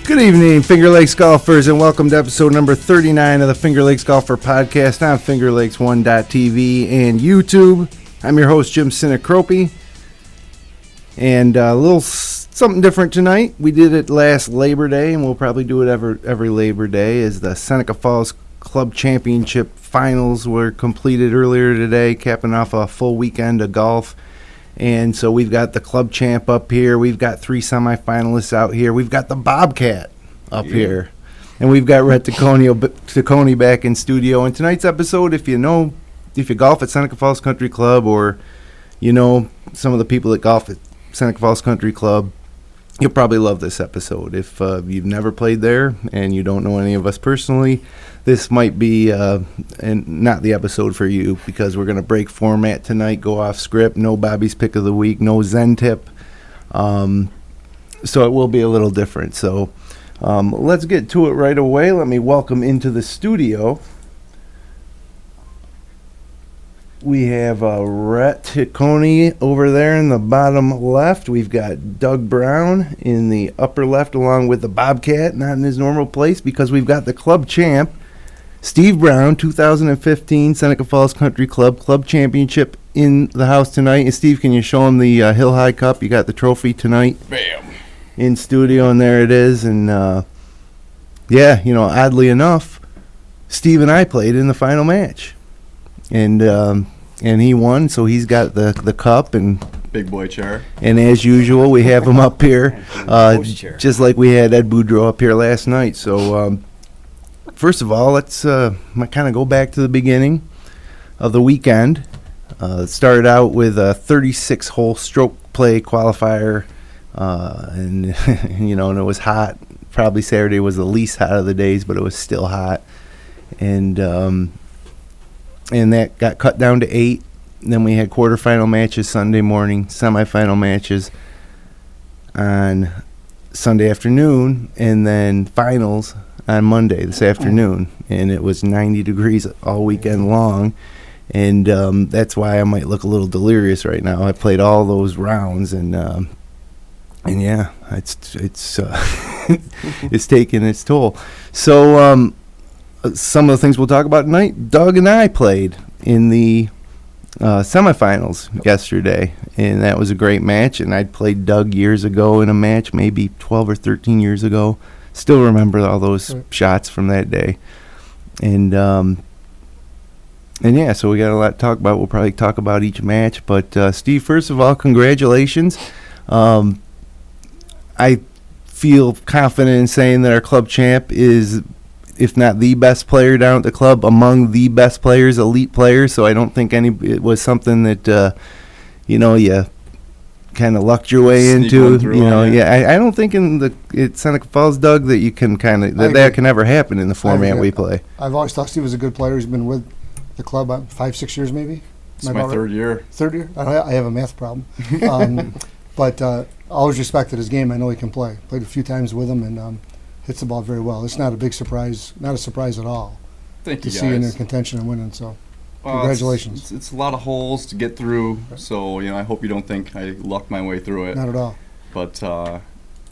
Good evening, Finger Lakes golfers, and welcome to episode number 39 of the Finger Lakes Golfer Podcast on FingerLakes1.tv and YouTube. I'm your host, Jim Sinicropi, and a little something different tonight. We did it last Labor Day, and we'll probably do it every Labor Day, as the Seneca Falls Club Championship Finals were completed earlier today, capping off a full weekend of golf. And so we've got the club champ up here. We've got 3 semifinalists out here. We've got the Bobcat up here. And we've got Rhett Ticconi back in studio. And tonight's episode, if you golf at Seneca Falls Country Club, or you know some of the people that golf at Seneca Falls Country Club, you'll probably love this episode. If you've never played there and you don't know any of us personally, this might be not the episode for you, because we're going to break format tonight, go off script, no Bobby's Pick of the Week, no Zen Tip. So it will be a little different. So let's get to it right away. Let me welcome into the studio. We have Rhett Ticconi over there in the bottom left. We've got Doug Brown in the upper left, along with the Bobcat, not in his normal place, because we've got the club champ, Steve Brown, 2015 Seneca Falls Country Club Club Championship in the house tonight. And Steve, can you show him the Hill High Cup? You got the trophy tonight. Bam. In studio, and there it is. And oddly enough, Steve and I played in the final match, and he won, so he's got the cup and big boy chair. And as usual, we have him up here, just like we had Ed Boudreau up here last night. So first of all, let's kind of go back to the beginning of the weekend. It started out with a 36-hole stroke play qualifier, and and it was hot. Probably Saturday was the least hot of the days, but it was still hot, and that got cut down to 8. And then we had quarterfinal matches Sunday morning, semifinal matches on Sunday afternoon, and then finals on Monday this afternoon. And it was 90 degrees all weekend long, and that's why I might look a little delirious right now. I played all those rounds, and yeah, it's it's taking its toll. So some of the things we'll talk about tonight. Doug and I played in the semifinals yesterday, and that was a great match. And I'd played Doug years ago in a match, maybe 12 or 13 years ago. Still remember all those shots from that day. And yeah, so we got a lot to talk about. We'll probably talk about each match. But Steve, first of all, congratulations. I feel confident in saying that our club champ is, if not the best player down at the club, among the best players, elite players. So I don't think it was something that you kind of lucked your way into. I don't think at Seneca Falls, Doug, that you can that can ever happen in the format we play. I've always thought Steve was a good player. He's been with the club 5-6 years maybe. It's my third year. Third year? I have a math problem. But always respected his game. I know he can play. Played a few times with him, and hits the ball very well. It's not a big surprise, not a surprise at all. Thank you, to see you in contention and winning. So, congratulations. It's a lot of holes to get through. So I hope you don't think I lucked my way through it. Not at all. But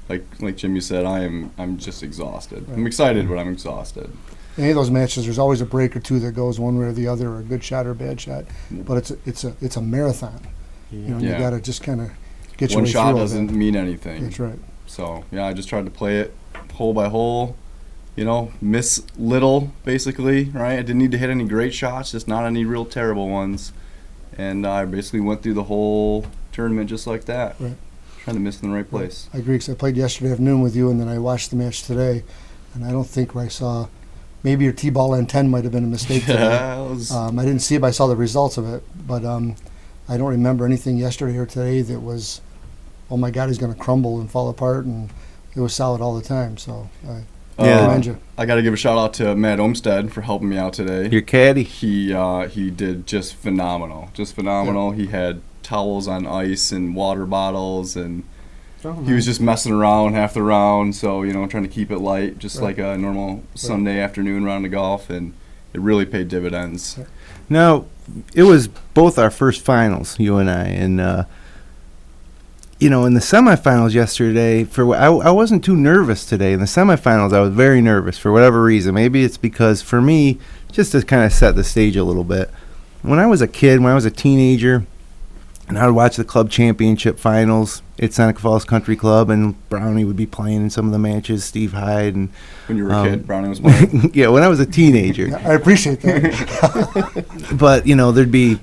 like Jim, you said, I'm just exhausted. Right. I'm excited, but I'm exhausted. Any of those matches, there's always a break or two that goes one way or the other, or a good shot or a bad shot. But it's a marathon. You got to just kind of get your way through. One shot doesn't mean anything. That's right. So I just tried to play it hole by hole, miss little, basically, right? I didn't need to hit any great shots, just not any real terrible ones. And I basically went through the whole tournament just like that, right. Trying to miss in the right place. I agree, because I played yesterday afternoon with you, and then I watched the match today, and I don't think I saw, maybe your T-ball and 10 might have been a mistake today. I didn't see it, but I saw the results of it. But I don't remember anything yesterday or today that was, oh my God, he's going to crumble and fall apart, and it was solid all the time. So I commend you. I got to give a shout out to Matt Olmstead for helping me out today. Your caddy. He did just phenomenal. Yeah. He had towels on ice and water bottles, and he was just messing around half the round. So trying to keep it light, just like a normal Sunday afternoon round of golf, and it really paid dividends. Now, it was both our first finals, you and I, and in the semifinals yesterday, I wasn't too nervous today. In the semifinals, I was very nervous for whatever reason. Maybe it's because, for me, just to kind of set the stage a little bit, when I was a kid, when I was a teenager, and I would watch the club championship finals at Seneca Falls Country Club, and Brownie would be playing in some of the matches, Steve Hyde. And when you were a kid, Brownie was playing? Yeah, when I was a teenager. I appreciate that. But, there'd be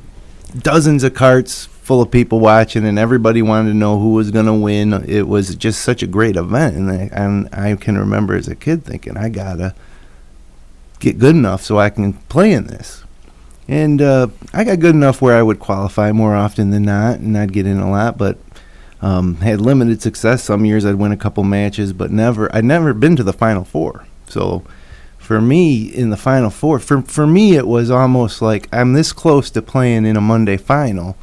dozens of carts full of people watching, and everybody wanted to know who was going to win. It was just such a great event, and I can remember as a kid thinking, I got to get good enough so I can play in this. And I got good enough where I would qualify more often than not, and I'd get in a lot, but had limited success. Some years I'd win a couple matches, but I'd never been to the Final Four. So for me, in the Final Four, for me it was almost like I'm this close to playing in a Monday final.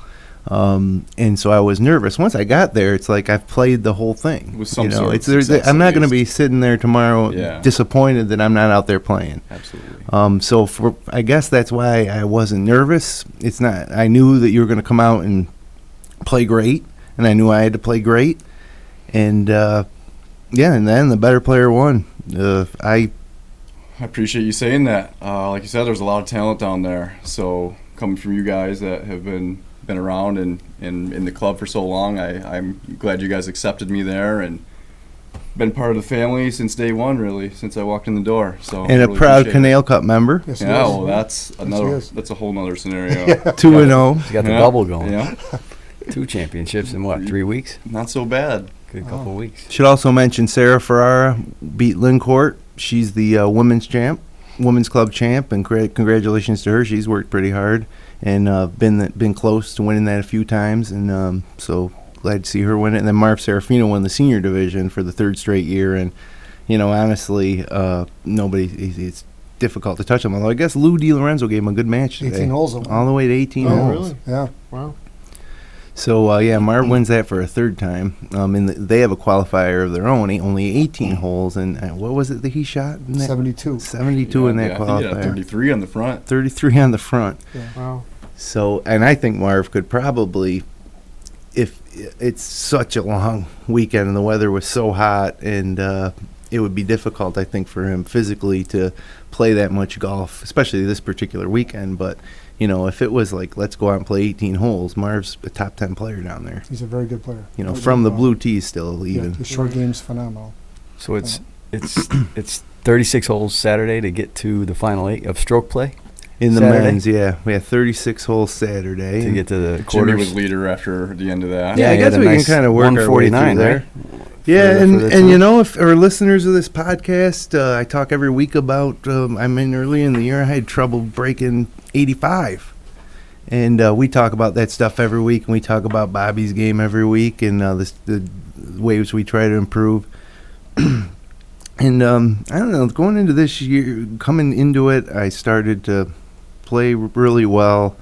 And so I was nervous. Once I got there, it's like I've played the whole thing. With some sort of success, I'm not going to be sitting there tomorrow disappointed that I'm not out there playing. Absolutely. So I guess that's why I wasn't nervous. It's not. I knew that you were going to come out and play great, and I knew I had to play great. And and then the better player won. I appreciate you saying that. Like you said, there's a lot of talent down there. So coming from you guys that have been around and in the club for so long, I'm glad you guys accepted me there and been part of the family since day one, really, since I walked in the door. So and a proud Canal Cup member. Yes, well, that's a whole nother scenario. 2-0. He's got the bubble going. Yeah. 2 championships in 3 weeks? Not so bad. Good couple of weeks. Should also mention Sarah Ferrara beat Lynn Court. She's the women's club champ, and congratulations to her. She's worked pretty hard and been close to winning that a few times, and so glad to see her win it. And then Marv Serafino won the senior division for the 3rd straight year, and honestly, it's difficult to touch him. Although I guess Lou DiLorenzo gave him a good match today. 18 holes. All the way to 18 holes. Really? Yeah. Wow. So, Marv wins that for a 3rd time. And they have a qualifier of their own, only 18 holes. And what was it that he shot? 72. 72 in that qualifier. I think he had 33 on the front. 33 on the front. Yeah. Wow. So, and I think Marv could probably, if it's such a long weekend and the weather was so hot, and it would be difficult, I think, for him physically to play that much golf, especially this particular weekend. But if it was like, let's go out and play 18 holes, Marv's a top 10 player down there. He's a very good player. From the blue tees still even. Yeah, his short game's phenomenal. So it's 36 holes Saturday to get to the final 8 of stroke play? In the Saturday? men's, we had 36 holes Saturday. To get to the Jimmy quarters. was leader after the end of that. Yeah, I guess we can kind of work our way through there. Right? Yeah, and if our listeners of this podcast, I talk every week about, early in the year I had trouble breaking 85. And we talk about that stuff every week, and we talk about Bobby's game every week, and the ways we try to improve. And I don't know, going into this year, coming into it, I started to play really well.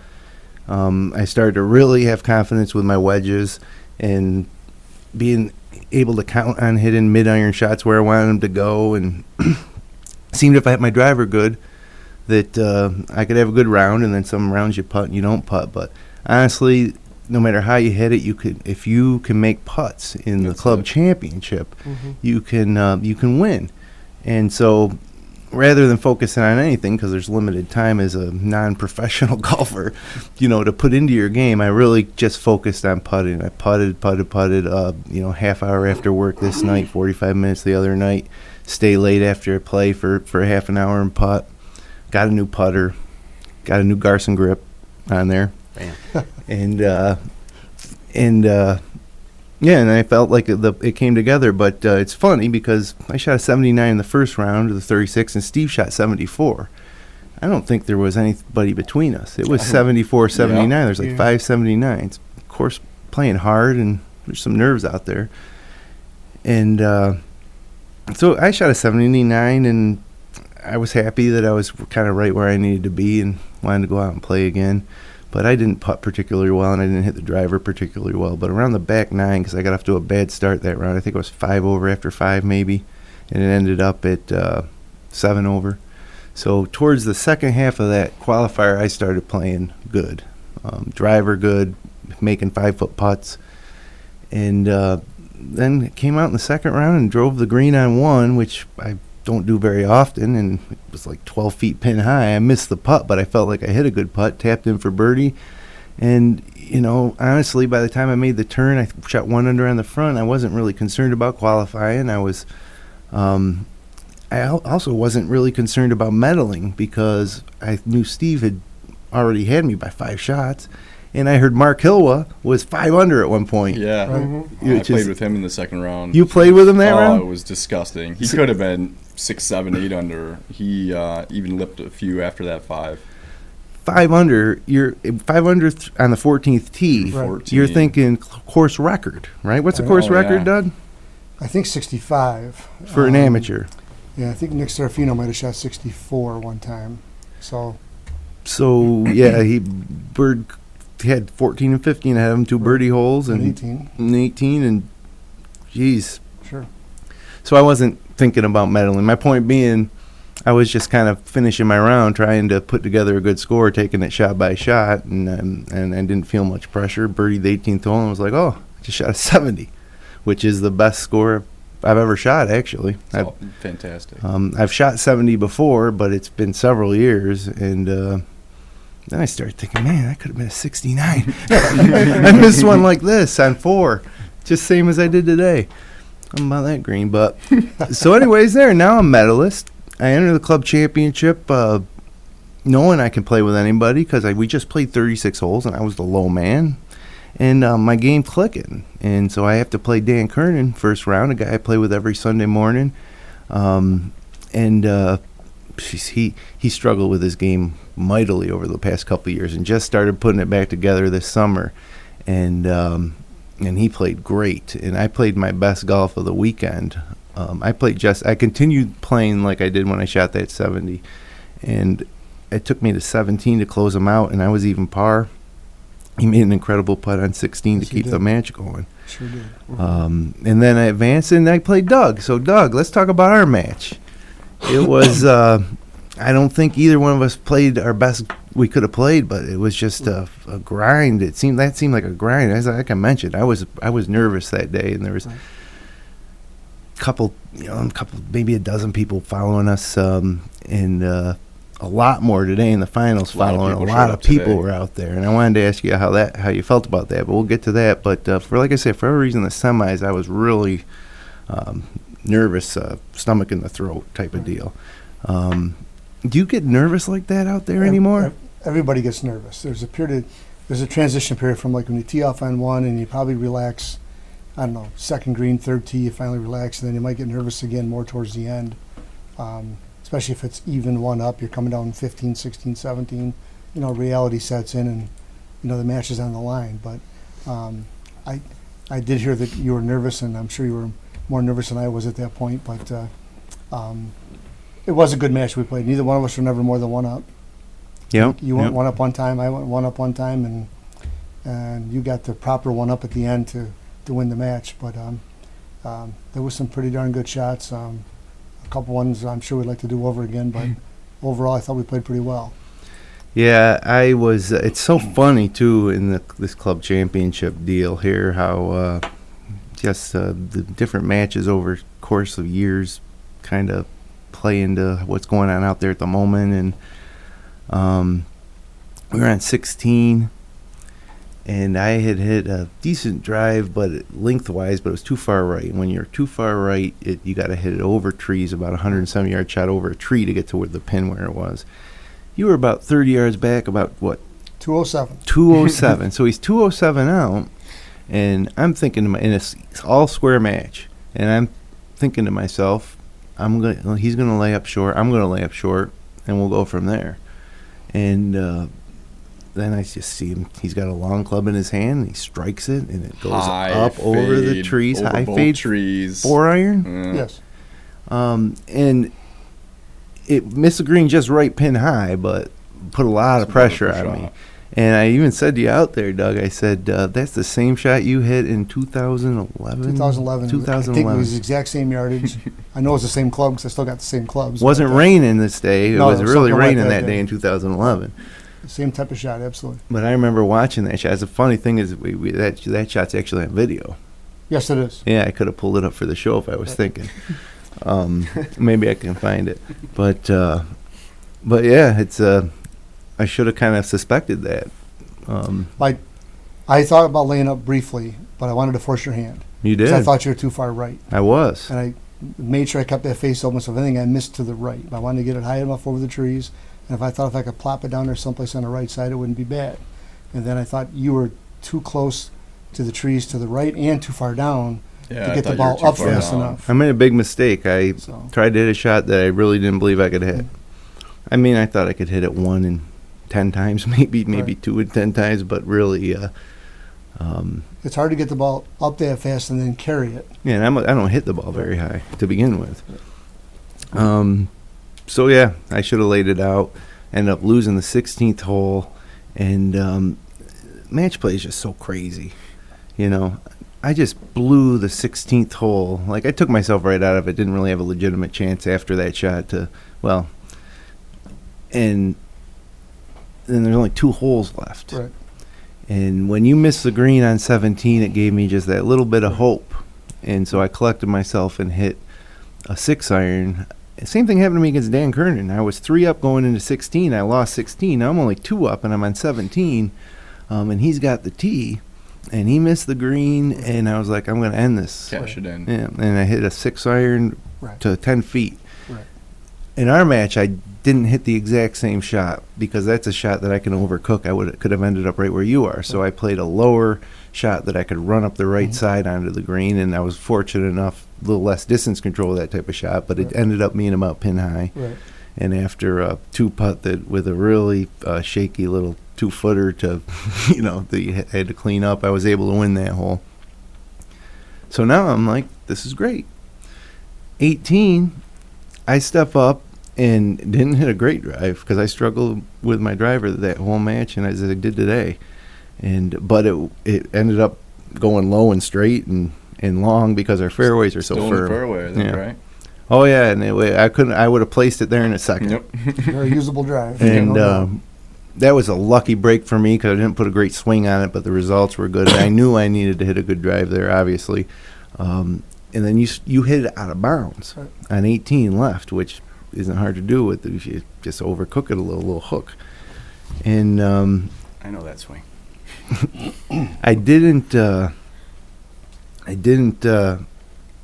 I started to really have confidence with my wedges and being able to count on hitting mid-iron shots where I wanted them to go, and seemed if I had my driver good that I could have a good round, and then some rounds you putt and you don't putt. But honestly, no matter how you hit it, if you can make putts in the club championship, you can win. And so rather than focusing on anything, because there's limited time as a non-professional golfer, to put into your game, I really just focused on putting. I putted, half hour after work this night, 45 minutes the other night, stay late after I play for half an hour and putt. Got a new putter, got a new Garson grip on there. And I felt like it came together. But it's funny because I shot a 79 in the first round of the 36, and Steve shot 74. I don't think there was anybody between us. It was 74, 79. There's like 5 79s. Of course, playing hard, and there's some nerves out there. And so I shot a 79, and I was happy that I was kind of right where I needed to be and wanted to go out and play again. But I didn't putt particularly well, and I didn't hit the driver particularly well. But around the back 9, because I got off to a bad start that round, I think it was 5 over after 5 maybe, and it ended up at 7 over. So towards the second half of that qualifier, I started playing good. Driver good, making 5-foot putts. And then came out in the second round and drove the green on 1, which I don't do very often, and it was like 12 feet pin high. I missed the putt, but I felt like I hit a good putt, tapped in for birdie. And, honestly, by the time I made the turn, I shot 1 under on the front. I wasn't really concerned about qualifying. I also wasn't really concerned about medaling because I knew Steve had already had me by 5 shots. And I heard Mark Hilwa was 5 under at one point. Yeah. Right. I played with him in the second round. You played with him that round? Oh, it was disgusting. He could have been 6, 7, 8 under. He even lipped a few after that 5. 5 under. You're 5 under on the 14th tee. Right. 14. You're thinking course record, right? What's the course record, yeah. Doug? I think 65. For an amateur. Yeah, I think Nick Serafino might have shot 64 one time. So Yeah, Bird had 14 and 15 ahead of him, 2 birdie holes and 18. and geez. Sure. So I wasn't thinking about medaling. My point being, I was just kind of finishing my round, trying to put together a good score, taking it shot by shot, and I didn't feel much pressure. Birdied the 18th hole and was like, oh, I just shot a 70, which is the best score I've ever shot, actually. Fantastic. I've shot 70 before, but it's been several years, and then I started thinking, man, that could have been a 69. I missed one like this on 4, just same as I did today. I'm about that green, but so anyways, now I'm medalist. I enter the club championship knowing I can play with anybody because we just played 36 holes and I was the low man, and my game clicking, and so I have to play Dan Kernan first round, a guy I play with every Sunday morning, he struggled with his game mightily over the past couple of years and just started putting it back together this summer, and he played great, and I played my best golf of the weekend. I continued playing like I did when I shot that 70, and it took me to 17 to close him out, and I was even par. He made an incredible putt on 16 to keep the match going. Sure did. And then I advanced and I played Doug. So Doug, let's talk about our match. It was I don't think either one of us played our best we could have played, but it was just a grind. That seemed like a grind. As like I mentioned, I was nervous that day, and there was a couple, maybe a dozen people following us, and a lot more today in the finals following. A lot of people were out there, and I wanted to ask you how you felt about that, but we'll get to that. But for like I said, for every reason, the semis, I was really nervous, stomach in the throat type of deal. Do you get nervous like that out there anymore? Everybody gets nervous. There's a transition period from like when you tee off on 1 and you probably relax, I don't know, second green, third tee, you finally relax, and then you might get nervous again more towards the end. Especially if it's even 1 up, you're coming down 15, 16, 17, reality sets in, and the match is on the line. But I did hear that you were nervous, and I'm sure you were more nervous than I was at that point, but it was a good match we played. Neither one of us were never more than 1 up. Yeah. You went 1 up one time, I went 1 up one time, and you got the proper 1 up at the end to win the match. But there was some pretty darn good shots. A couple ones I'm sure we'd like to do over again, but overall I thought we played pretty well. Yeah, I was. It's so funny too in this club championship deal here how just the different matches over the course of years kind of play into what's going on out there at the moment. And we were on 16, and I had hit a decent drive, but lengthwise, but it was too far right. And when you're too far right, you got to hit it over trees, about 170-yard shot over a tree to get to where the pin where it was. You were about 30 yards back, about what? 207. 207. So he's 207 out, and I'm thinking, and it's all square match, and I'm thinking to myself, he's gonna lay up short. I'm gonna lay up short, and we'll go from there. And then I just see him. He's got a long club in his hand. And he strikes it, and it goes up over the trees. Over high both fade trees. 4-iron. Yes. And it missed the green just right, pin high, but put a lot of pressure on me. And I even said to you out there, Doug, I said, that's the same shot you hit in 2011? 2011. I think it was the exact same yardage. I know it's the same club because I still got the same clubs. Wasn't raining this day. It was really raining like that day in 2011. Same type of shot, absolutely. But I remember watching that shot. The funny thing is that shot's actually on video. Yes, it is. Yeah, I could have pulled it up for the show if I was thinking. Maybe I can find it. But yeah, it's I should have kind of suspected that. I thought about laying up briefly, but I wanted to force your hand. You 'Cause did. I thought you were too far right. I was. And I made sure I kept that face open, so if anything, I missed to the right. I wanted to get it high enough over the trees, and if I could plop it down there someplace on the right side, it wouldn't be bad. And then I thought you were too close to the trees to the right and too far down to get the ball up fast enough. I made a big mistake. I So, tried to hit a shot that I really didn't believe I could hit. I mean, I thought I could hit it 1 in 10 times, maybe Right. 2 in 10 times, but really, it's hard to get the ball up that fast and then carry it. yeah, and I don't hit the ball very high to begin with. So yeah, I should have laid it out. Ended up losing the 16th hole, and match play is just so crazy. You know, I just blew the 16th hole. Like, I took myself right out of it. Didn't really have a legitimate chance after that shot to, well, and then there's only 2 holes left. Right. And when you miss the green on 17, it gave me just that little bit of hope. And so I collected myself and hit a 6-iron. Same thing happened to me against Dan Kernan. I was 3 up going into 16. I lost 16. Now I'm only 2 up, and I'm on 17. And he's got the tee, and he missed the green, and I was like, I'm going to end this. Cash it in. Yeah, and I hit a 6-iron Right. to 10 feet. Right. In our match, I didn't hit the exact same shot because that's a shot that I can overcook. Could have ended up right where you are. So I played a lower shot that I could run up the right side onto the green, and I was fortunate enough, a little less distance control that type of shot, but it ended up being about pin high. Right. And after a 2-putt that with a really shaky little 2-footer to, that you had to clean up, I was able to win that hole. So now I'm like, this is great. 18, I step up and didn't hit a great drive because I struggled with my driver that whole match, and as I did today. But it ended up going low and straight and long because our fairways are so Still firm. in the fairway, I think, right? Oh yeah, and I would have placed it there in a second. Yep. Very usable drive. And that was a lucky break for me because I didn't put a great swing on it, but the results were good. I knew I needed to hit a good drive there, obviously. And then you hit it out of bounds on 18 left, which isn't hard to do with if you just overcook it a little hook. And I know that swing. I didn't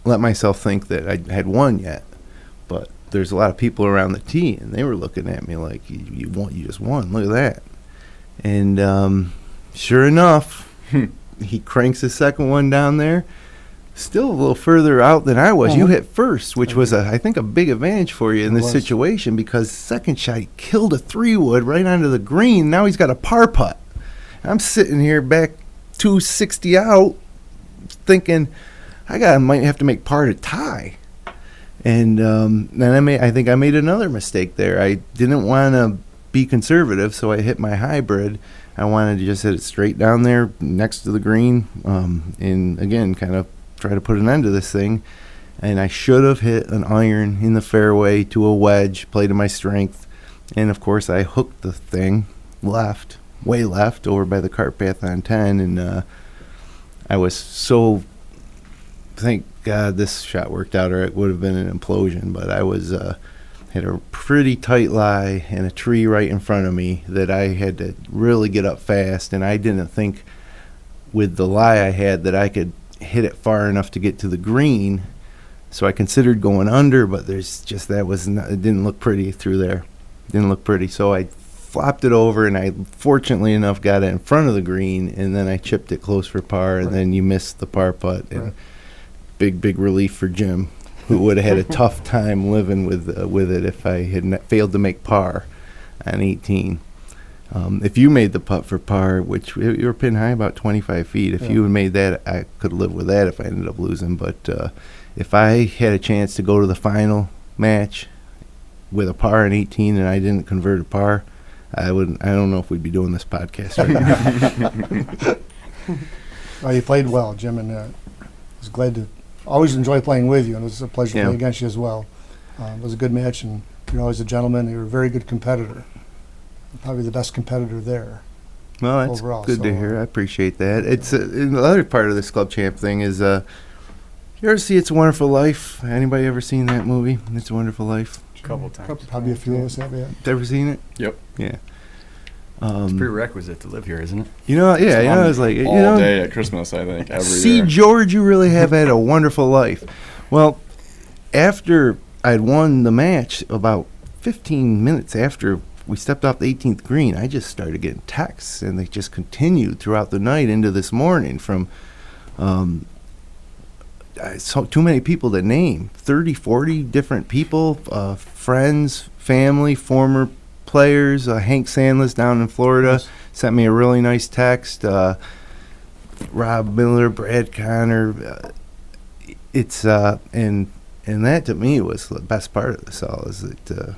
let myself think that I had won yet, but there's a lot of people around the tee, and they were looking at me like, you just won. Look at that. And sure enough, he cranks the second one down there. Still a little further out than I was. You hit first, which was, I think, a big advantage for you in this situation because second shot, he killed a 3-wood right onto the green. Now he's got a par putt. I'm sitting here back 260 out thinking, I might have to make par to tie. And then I think I made another mistake there. I didn't want to be conservative, so I hit my hybrid. I wanted to just hit it straight down there next to the green, and again, kind of try to put an end to this thing. And I should have hit an iron in the fairway to a wedge, play to my strength. And of course, I hooked the thing left, way left, over by the cart path on 10. And I was so, thank God this shot worked out, or it would have been an implosion. But I was had a pretty tight lie and a tree right in front of me that I had to really get up fast. And I didn't think with the lie I had that I could hit it far enough to get to the green. So I considered going under, but there's just, it didn't look pretty through there. Didn't look pretty. So I flopped it over, and I fortunately enough got it in front of the green, and then I chipped it close for par, and then you missed the par putt. And big relief for Jim, who would have had a tough time living with it if I had failed to make par on 18. If you made the putt for par, which you were pin high about 25 feet, if you had made that, I could live with that if I ended up losing. But if I had a chance to go to the final match with a par in 18 and I didn't convert a par, I don't know if we'd be doing this podcast right now. Well, you played well, Jim, and I was glad to always enjoy playing with you, and it was a pleasure to play against you as well. It was a good match, and you're always a gentleman. You're a very good competitor. Probably the best competitor there. Well, that's overall. good to hear. I appreciate that. It's and the other part of this club champ thing is, you ever see It's a Wonderful Life? Anybody ever seen that movie? It's a Wonderful Life. A couple times. Probably a few of us have, yeah. Ever seen it? Yep. Yeah. It's prerequisite to live here, isn't it? You know, yeah, you know, it's like all day at Christmas, I think, every see, year. George, you really have had a wonderful life. Well, after I'd won the match, about 15 minutes after we stepped off the 18th green, I just started getting texts, and they just continued throughout the night into this morning from I saw too many people to name, 30, 40 different people, friends, family, former players. Hank Sandless down in Florida sent me a really nice text. Rob Miller, Brad Connor. It's and that to me was the best part of this all. Is that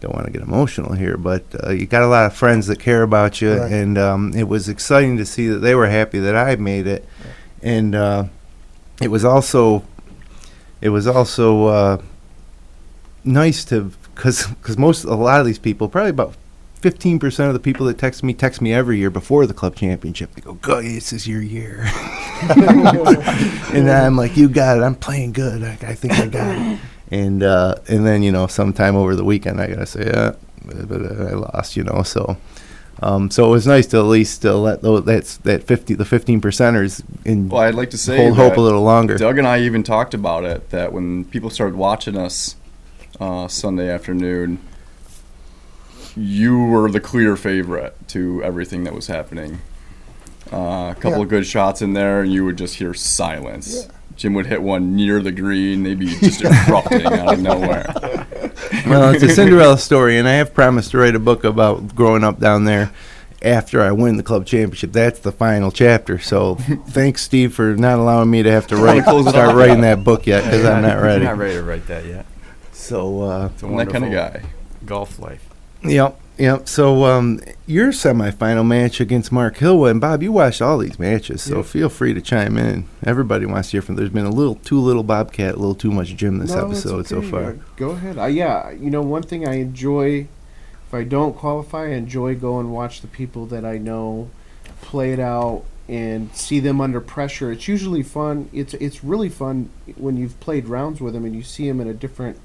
don't want to get emotional here, but you got a lot of friends that care about you, right. And it was exciting to see that they were happy that I made it, and it was also nice to because a lot of these people, probably about 15% of the people that text me every year before the club championship. They go, "Go, this is your year," and I'm like, "You got it. I'm playing good. I think I got it." And then, you know, sometime over the weekend, I gotta say, but I lost, you know. So it was nice to at least let the 15 percenters Well, I'd like to say hold hope a little longer. Doug and I even talked about it, that when people started watching us Sunday afternoon, you were the clear favorite to everything that was happening. A couple of good shots in there, and you would just hear silence. Yeah. Jim would hit one near the green, maybe just erupting out of nowhere. Well, it's a Cinderella story, and I have promised to write a book about growing up down there after I win the club championship. That's the final chapter. So thanks, Steve, for not allowing me to have to start writing that book yet, because I'm not ready. You're not ready to write that yet. So it's a that kind of guy. Golf life. Yep. So your semifinal match against Mark Hilwa, and Bob, you watched all these matches, so feel free to chime in. Everybody wants to hear from. There's been a little too little Bobcat, a little too much Jim this episode so far. Go ahead. One thing I enjoy, if I don't qualify, I enjoy go and watch the people that I know play it out and see them under pressure. It's usually fun. It's really fun when you've played rounds with them and you see them in a different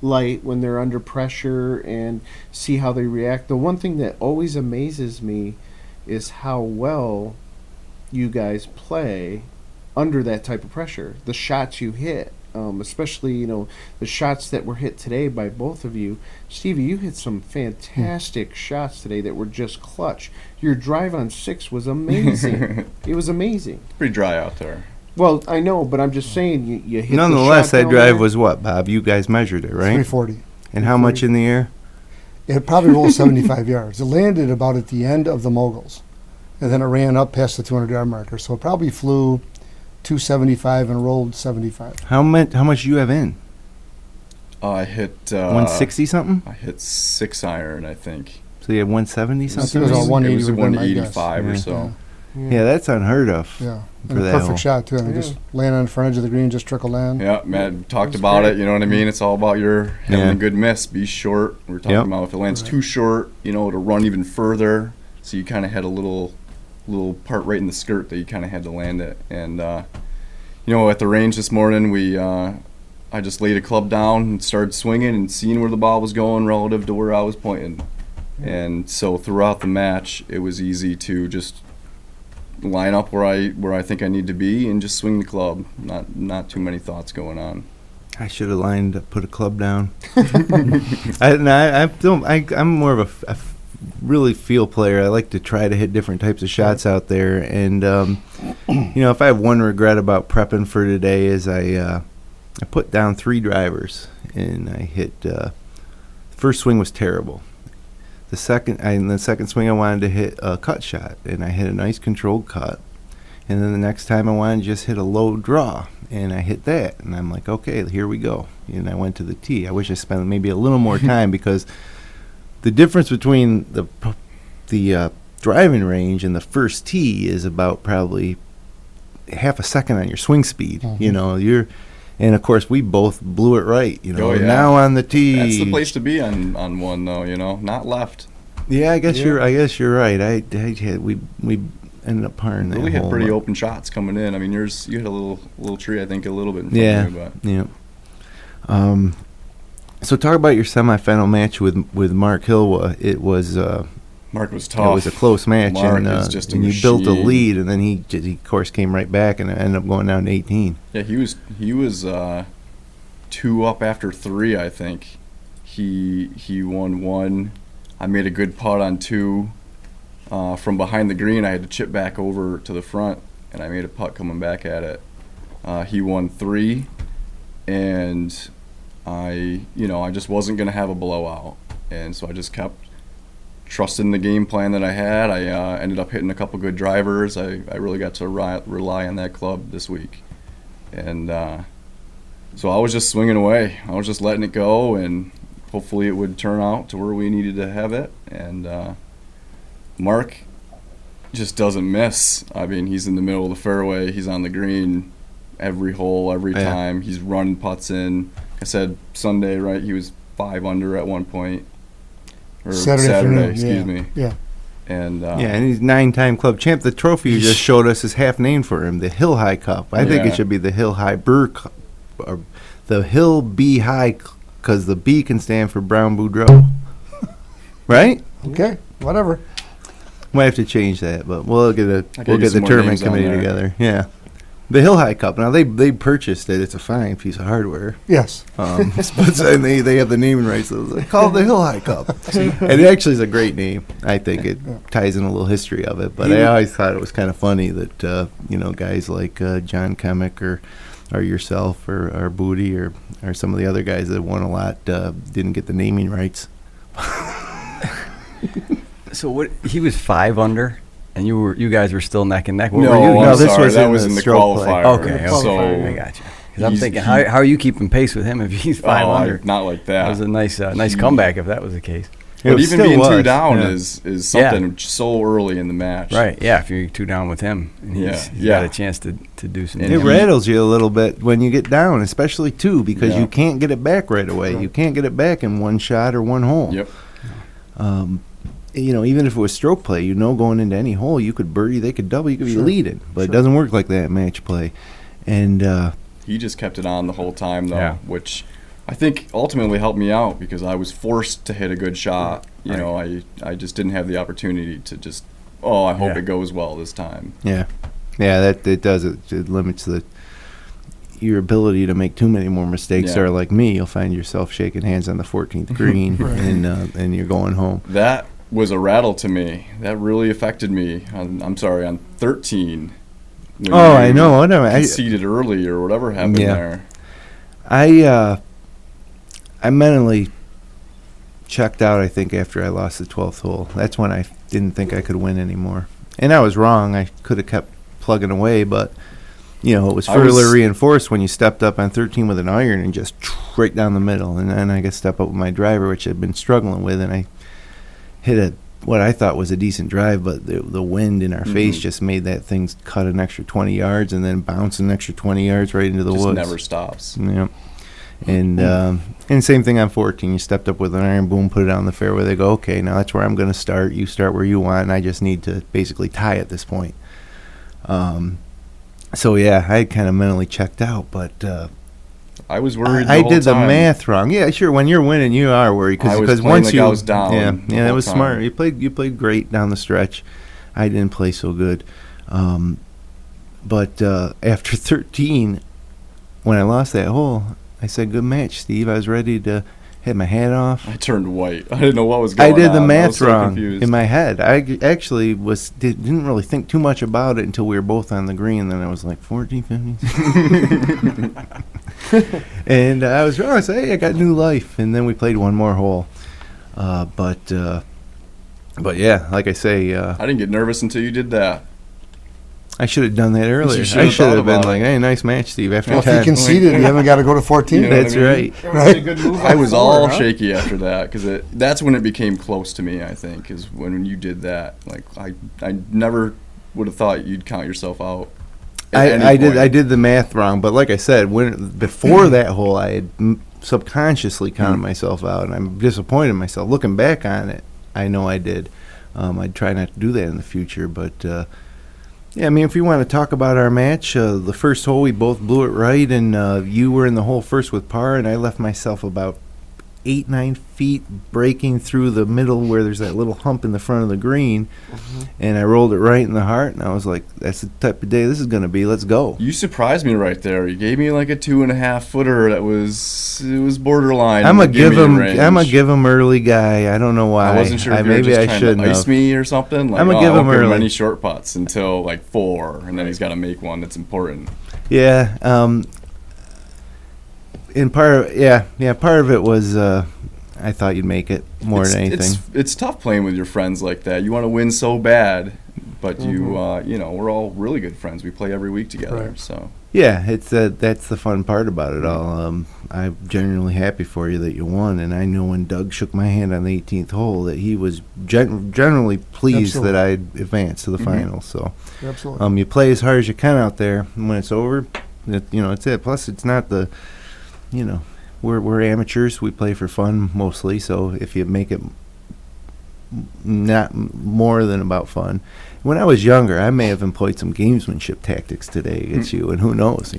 light when they're under pressure and see how they react. The one thing that always amazes me is how well you guys play under that type of pressure. The shots you hit, especially, the shots that were hit today by both of you. Stevie, you hit some fantastic shots today that were just clutch. Your drive on 6 was amazing. It was amazing. Pretty dry out there. Well, I know, but I'm just saying you hit. Nonetheless, the shot that drive there. was what, Bob? You guys measured it, right? 340. And how much in the air? It probably rolled 75 yards. It landed about at the end of the moguls, and then it ran up past the 200-yard marker. So it probably flew 275 and rolled 75. How much do you have in? I hit 160 something. I hit 6 iron, I think. So you have 170 I something. think it was 180. It was would have been my guess. 185 or so. Yeah, that's unheard of. Yeah, for and a that perfect hole. shot too. I mean, just laying on the front edge of the green, just trickle down. Yeah, Matt talked about it. You know what I mean? It's all about your having a good miss. Be short. We're talking about if it lands too short, to run even further. So you kind of had a little part right in the skirt that you kind of had to land it. And at the range this morning, I just laid a club down and started swinging and seeing where the ball was going relative to where I was pointing. And so throughout the match, it was easy to just line up where I think I need to be and just swing the club. Not too many thoughts going on. I should have put a club down. I'm more of a really feel player. I like to try to hit different types of shots out there. And if I have one regret about prepping for today is I put down 3 drivers and I hit. First swing was terrible. The second swing I wanted to hit a cut shot, and I hit a nice controlled cut. And then the next time I wanted to just hit a low draw, and I hit that. And I'm like, okay, here we go. And I went to the tee. I wish I spent maybe a little more time because the difference between the driving range and the first tee is about probably half a second on your swing speed. Mm-hmm. And of course, we both blew it right. Now on the tee. That's the place to be on one, though. Not left. Yeah, I guess you're right. We ended up parring that. Really had hole, pretty but- open shots coming in. I mean, you had a little tree, I think, a little bit in front Yeah. of you, but Yeah. So talk about your semifinal match with Mark Hilwa. It was Mark was tough. it was a close match, Mark is just a and you built a machine. lead, and then he of course came right back and ended up going down to 18. Yeah, he was 2 up after 3, I think. He won 1. I made a good putt on 2. From behind the green, I had to chip back over to the front, and I made a putt coming back at it. He won 3, and I just wasn't going to have a blowout, and so I just kept trusting the game plan that I had. I ended up hitting a couple good drivers. I really got to rely on that club this week, and so I was just swinging away. I was just letting it go, and hopefully it would turn out to where we needed to have it. And Mark just doesn't miss. I mean, he's in the middle of the fairway. He's on the green every hole, every time. He's running putts in. Like I said Sunday, right? He was 5 under at one point. Or Saturday, excuse me. Yeah. And And he's 9-time club champ. The trophy you just showed us is half named for him, the Hill High Cup. I think it should be the Hill High Burr Cup, or the Hill B High, because the B can stand for Brown Boudreaux. Right? Okay. Whatever. Might have to change that, but we'll get the some more tournament names on committee there. together. Yeah. The Hill High Cup. Now they purchased it. It's a fine piece of hardware. Yes. But then they have the naming rights. So it's called the Hill High Cup. And it actually is a great name. I think it ties in a little history of it. But I always thought it was kind of funny that guys like John Kemick or yourself or Booty or some of the other guys that won a lot didn't get the naming rights. So what? He was 5 under, and you guys were still neck and neck. What no, were you? I'm this sorry, was that in was the in the stroke play. qualifier. Okay, So I got you. Because I'm he's- thinking, how are you keeping pace with him if he's 5 under? Not like that. That was a nice comeback if that was the case. But even still being was, 2 down yeah. is something so early in the match. Right, yeah, if you're 2 down with him, and he's got a chance to do some And It he- rattles you a little bit when you get down, especially 2, because Yeah. you can't get it back right away. You can't get it back in one shot or one hole. Yep. Even if it was stroke play, going into any hole, you could birdie, they could double, you could be leading. But it doesn't work like that in match play. And He just kept it on the whole time, though, Yeah. which I think ultimately helped me out because I was forced to hit a good shot. I just didn't have the opportunity to just, I hope it goes well this time. yeah, that it does. It limits your ability to make too many more mistakes. Yeah. Or like me, you'll find yourself shaking hands on the 14th green, and you're going home. That was a rattle to me. That really affected me. On 13. when I you know. Whatever. Conceded early or whatever happened there. I mentally checked out, I think, after I lost the 12th hole. That's when I didn't think I could win anymore. And I was wrong. I could have kept plugging away, but, it was further reinforced when you stepped up on 13 with an iron and just right down the middle. And then I got to step up with my driver, which I'd been struggling with, and I hit what I thought was a decent drive, but the wind in our face just made that thing cut an extra 20 yards and then bounce an extra 20 yards right into the Just woods. never stops. Yeah. And same thing on 14. You stepped up with an iron, boom, put it on the fairway. They go, okay, now that's where I'm going to start. You start where you want, and I just need to basically tie at this point. So, yeah, I kind of mentally checked out, but I was worried. I the whole did the time. math wrong. Yeah, sure. When you're winning, you are worried I was because playing once like you I was down the that whole was time. smart. You played great down the stretch. I didn't play so good, but after 13, when I lost that hole, I said, "Good match, Steve." I was ready to hit my hat off. I turned white. I didn't know what was going I on. did the I math was so wrong confused. in my head. I actually didn't really think too much about it until we were both on the green. Then I was like 14, 15. And I was wrong. I said, hey, I got new life. And then we played one more hole. But yeah, like I say, I didn't get nervous until you did that. I should have done that earlier. You I should have should thought have been about like, it. hey, nice match, Steve. After Well, if you 10. conceded, you haven't got to go to 14. You know what That's I mean? right. That was a good move. I was on all four, huh? shaky after that because that's when it became close to me. I think is when you did that. Like I never would have thought you'd count yourself out. at any I point. did the math wrong, but like I said, before that hole, I had subconsciously counted myself out, and I'm disappointed in myself. Looking back on it, I know I did. I'd try not to do that in the future, but yeah, I mean, if you want to talk about our match, the first hole we both blew it right, and you were in the hole first with par, and I left myself about 8-9 feet breaking through the middle where there's that little hump in the front of the green, and I rolled it right in the heart, and I was like, that's the type of day this is going to be. Let's go. You surprised me right there. You gave me like a 2.5 footer that was borderline. I'm a give him early guy. I don't know why. I wasn't sure if maybe you were I just shouldn't trying to ice have. me or something. Like, I'm gonna give him I won't early. any short putts until like 4, and then he's got to make one that's important. Yeah. Part of it was I thought you'd make it more than anything. It's tough playing with your friends like that. You want to win so bad, but we're all really good friends. We play every week together. Right. So Yeah, it's that's the fun part about it all. I'm genuinely happy for you that you won, and I know when Doug shook my hand on the 18th hole that he was generally pleased Absolutely. that I advanced to the finals. So Absolutely. you play as hard as you can out there, and when it's over, it's it. Plus, it's not the, we're amateurs. We play for fun mostly. So if you make it not more than about fun. When I was younger, I may have employed some gamesmanship tactics today against you, and who knows,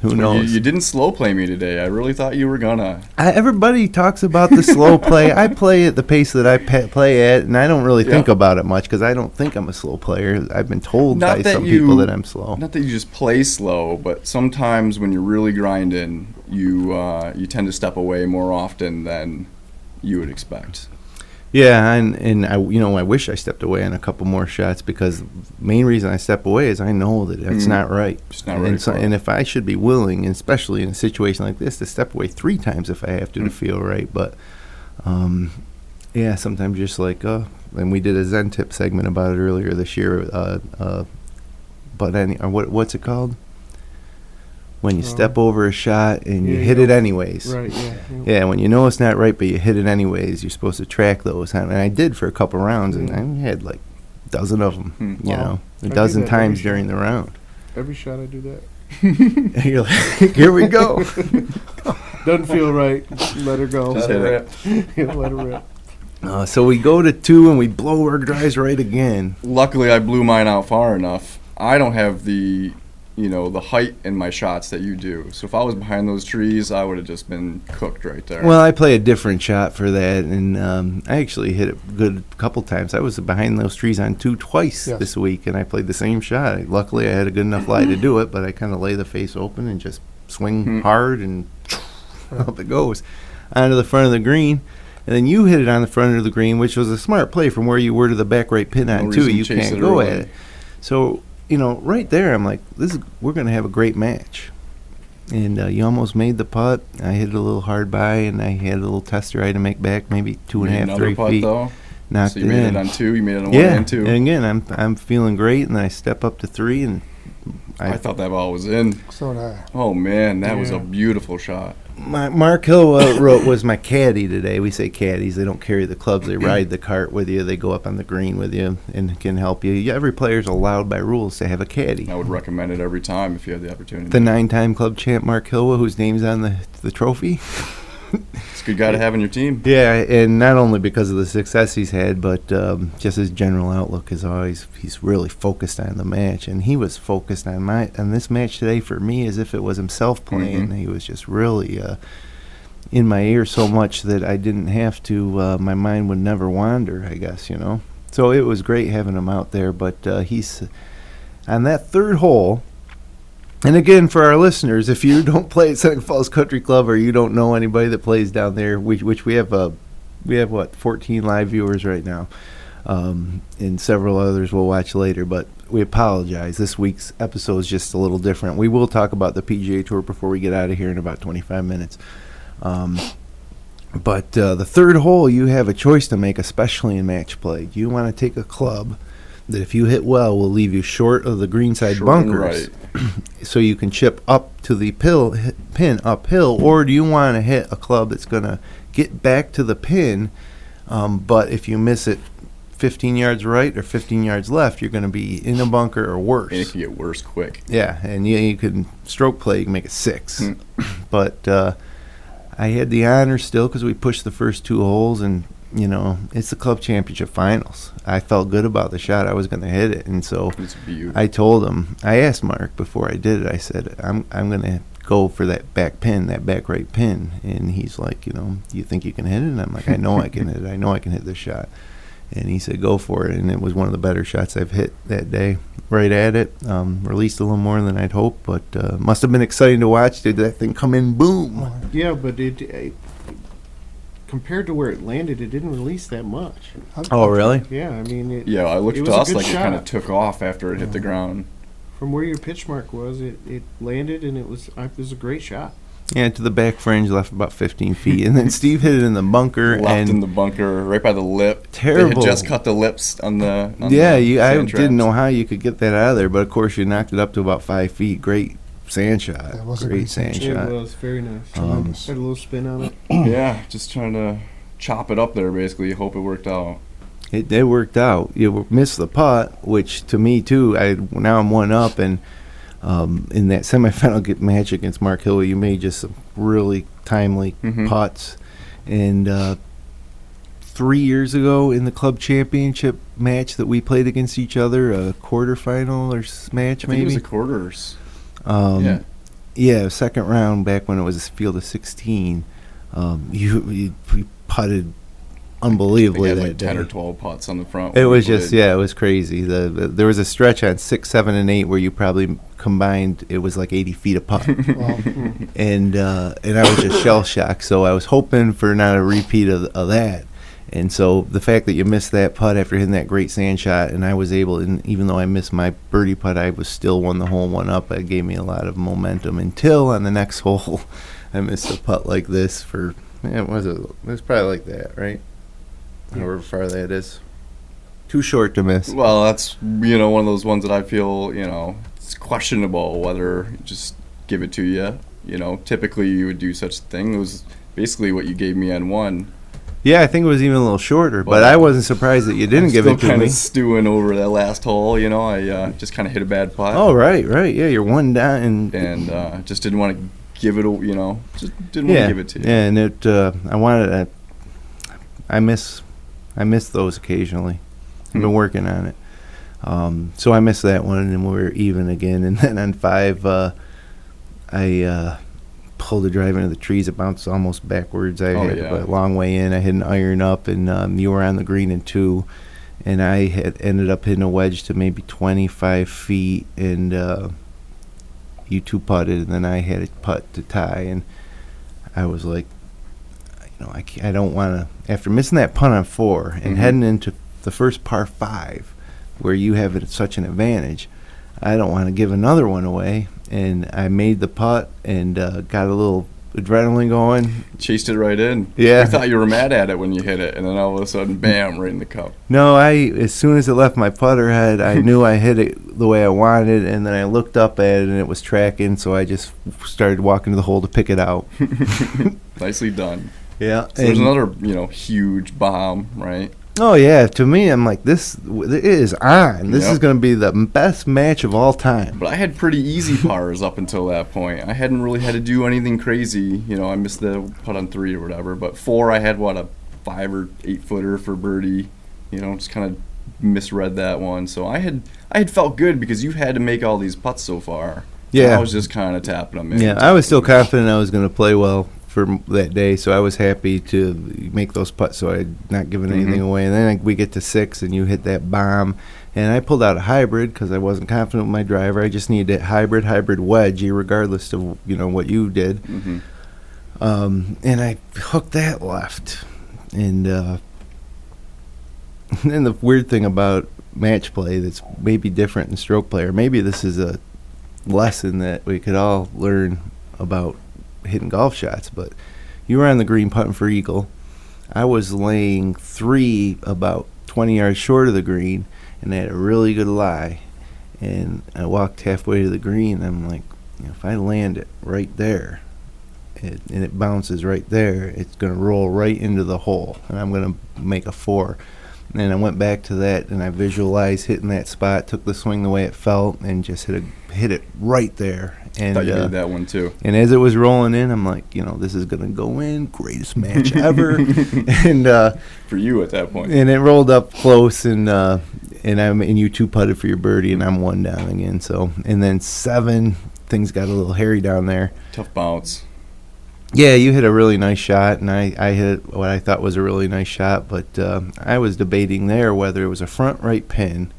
who knows. You didn't slow play me today. I really thought you were gonna. Everybody talks about the slow play. I play at the pace that I play at, and I don't really think about it much because I don't think I'm a slow player. I've been told by some people that I'm slow. Not that you just play slow, but sometimes when you're really grinding, you tend to step away more often than you would expect. Yeah, and I wish I stepped away on a couple more shots because the main reason I step away is I know that it's not right. It's not right. And if I should be willing, especially in a situation like this, to step away 3 times if I have to feel right. But sometimes just like and we did a Zen tip segment about it earlier this year. What's it called? When you step over a shot and you hit it anyways. Right, yeah. Yeah, when you know it's not right, but you hit it anyways, you're supposed to track those. And I did for a couple rounds, and I had like a dozen of them, a dozen times during the round. Every shot I do that. You're like, here we go. Doesn't feel right. Let her go. Just hit it. Let her rip. So we go to 2 and we blow our drives right again. Luckily, I blew mine out far enough. I don't have the height in my shots that you do. So if I was behind those trees, I would have just been cooked right there. Well, I play a different shot for that, and I actually hit it good a couple times. I was behind those trees on 2 twice this week, and I played the same shot. Luckily, I had a good enough lie to do it, but I kind of lay the face open and just swing hard, and up it goes onto the front of the green. And then you hit it on the front of the green, which was a smart play from where you were to the back right pin on 2. You can't go at it. So right there, I'm like, we're going to have a great match. And you almost made the putt. I hit it a little hard by, and I had a little tester I had to make back, maybe 2.5, 3 putt, feet. Though. Knocked so you made in. it on 2. You made it on 1 and 2. And again, I'm feeling great, and I step up to 3, and I thought that ball was in. So did I. Oh man, that was a beautiful shot. Mark Hill was my caddy today. We say caddies. They don't carry the clubs. They ride the cart with you. They go up on the green with you and can help you. Every player's allowed by rules to have a caddy. I would recommend it every time if you had the opportunity. The 9-time club champ Mark Hill, whose name's on the trophy. It's a good guy to have on your team. Yeah, and not only because of the success he's had, but just his general outlook is always, he's really focused on the match, and he was focused on this match today for me as if it was himself playing. He was just really in my ear so much that I didn't have to, my mind would never wander, I guess, So it was great having him out there, but he's on that 3rd hole. And again, for our listeners, if you don't play at Seneca Falls Country Club or you don't know anybody that plays down there, which we have 14 live viewers right now, and several others we'll watch later. But we apologize. This week's episode is just a little different. We will talk about the PGA Tour before we get out of here in about 25 minutes. But the 3rd hole, you have a choice to make, especially in match play. Do you want to take a club that if you hit well will leave you short of the greenside bunkers so you can chip up to the pin uphill, or do you want to hit a club that's going to get back to the pin, but if you miss it 15 yards right or 15 yards left, you're going to be in a bunker or worse. And it can get worse quick. Yeah, and you can stroke play, you can make it 6. But I had the honor still because we pushed the first 2 holes, and it's the club championship finals. I felt good about the shot. I was going to hit it, and so I told him. I asked Mark before I did it. I said, I'm going to go for that back pin, that back right pin. And he's like, do you think you can hit it? And I'm like, I know I can hit it. I know I can hit this shot. And he said, go for it. And it was one of the better shots I've hit that day. Right at it. Released a little more than I'd hoped, but must have been exciting to watch. Did that thing come in? Boom. Yeah, but it compared to where it landed, it didn't release that much. Oh, really? Yeah, I mean, I looked to us like shot. It kind of took off after it hit the ground. From where your pitch mark was, it landed, and it was a great shot. Yeah, to the back fringe, left about 15 feet. And then Steve hit it in the bunker. Left in the bunker, right by the lip. Terrible. They had just cut the lips on the I didn't know how you could get that out of there, but of course you knocked it up to about 5 feet. Great sand shot. That was a great great sand It shot. was very nice. Had a little spin on it. Yeah, just trying to chop it up there, basically. Hope it worked out. It worked out. You missed the putt, which to me, too, now I'm 1 up, and in that semifinal match against Mark Hill, you made just some really timely putts. And 3 years ago in the club championship match that we played against each other, a quarterfinal or match, maybe? I think it was a quarters. Yeah, second round back when it was a field of 16. You putted unbelievably had that like 10 day. or 12 putts on the front. It was just, it was crazy. There was a stretch on 6, 7, and 8 where you probably combined, it was like 80 feet a putt. And I was just shell shocked. So I was hoping for not a repeat of that. And so the fact that you missed that putt after hitting that great sand shot, and I was able, and even though I missed my birdie putt, I was still won the hole 1 up. It gave me a lot of momentum until on the next hole, I missed a putt like this for, it was probably like that, right? However far that is. Too short to miss. Well, that's, one of those ones that I feel, it's questionable whether just give it to you. Typically you would do such a thing. It was basically what you gave me on 1. Yeah, I think it was even a little shorter, but I wasn't surprised that you didn't give it to me. Still kind of stewing over that last hole, I just kind of hit a bad putt. Oh, right. Yeah, you're 1 down. And just didn't want to give it, just didn't want to give it to you. Yeah, and I miss those occasionally. I've been working on it. So I missed that one, and we were even again. And then on 5, I pulled the drive into the trees. It bounced almost backwards. I had a long way in. I hit an iron up, and you were on the green in 2. And I had ended up hitting a wedge to maybe 25 feet, and you 2 putted, and then I had a putt to tie. And I was like, I don't want to, after missing that putt on 4 and heading into the first par 5 where you have such an advantage, I don't want to give another one away. And I made the putt and got a little adrenaline going. Chased it right in. Yeah. I thought you were mad at it when you hit it, and then all of a sudden, bam, right in the cup. No, as soon as it left my putter head, I knew I hit it the way I wanted, and then I looked up at it and it was tracking, so I just started walking to the hole to pick it out. Nicely done. Yeah. So there's another, huge bomb, right? Oh, yeah. To me, I'm like, it is on. This is going to be the best match of all time. But I had pretty easy pars up until that point. I hadn't really had to do anything crazy. I missed the putt on 3 or whatever. But 4, I had, a 5 or 8 footer for birdie. Just kind of misread that one. So I had felt good because you had to make all these putts so far. Yeah. I was just kind of tapping them in. Yeah, I was still confident I was going to play well for that day, so I was happy to make those putts, so I'd not given anything away. And then we get to 6, and you hit that bomb, and I pulled out a hybrid because I wasn't confident with my driver. I just needed that hybrid wedge, regardless of what you did. And I hooked that left, and then the weird thing about match play that's maybe different than stroke play, or maybe this is a lesson that we could all learn about hitting golf shots, but you were on the green putting for eagle. I was laying 3 about 20 yards short of the green, and I had a really good lie. And I walked halfway to the green, and I'm like, if I land it right there, and it bounces right there, it's going to roll right into the hole, and I'm going to make a 4. and I went back to that, and I visualized hitting that spot, took the swing the way it felt, and just hit it right there. And Thought you did that one too. And as it was rolling in, I'm like, this is gonna go in, greatest match ever. And for you at that point. And it rolled up close, and you two putted for your birdie, and I'm one down again. So, and then 7, things got a little hairy down there. Tough bounce. Yeah, you hit a really nice shot, and I hit what I thought was a really nice shot, but I was debating there whether it was a front right pin.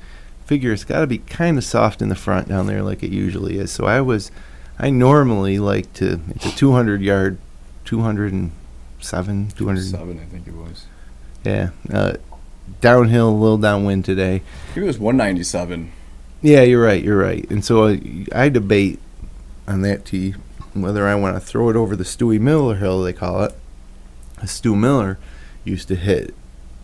Figure it's got to be kind of soft in the front down there like it usually is. So I normally like to, it's a 200-yard, 207, 207, I think it was. Yeah, downhill, a little downwind today. I think it was 197. Yeah, you're right. And so I debate on that tee whether I want to throw it over the Stewie Miller hill, they call it. Stu Miller used to hit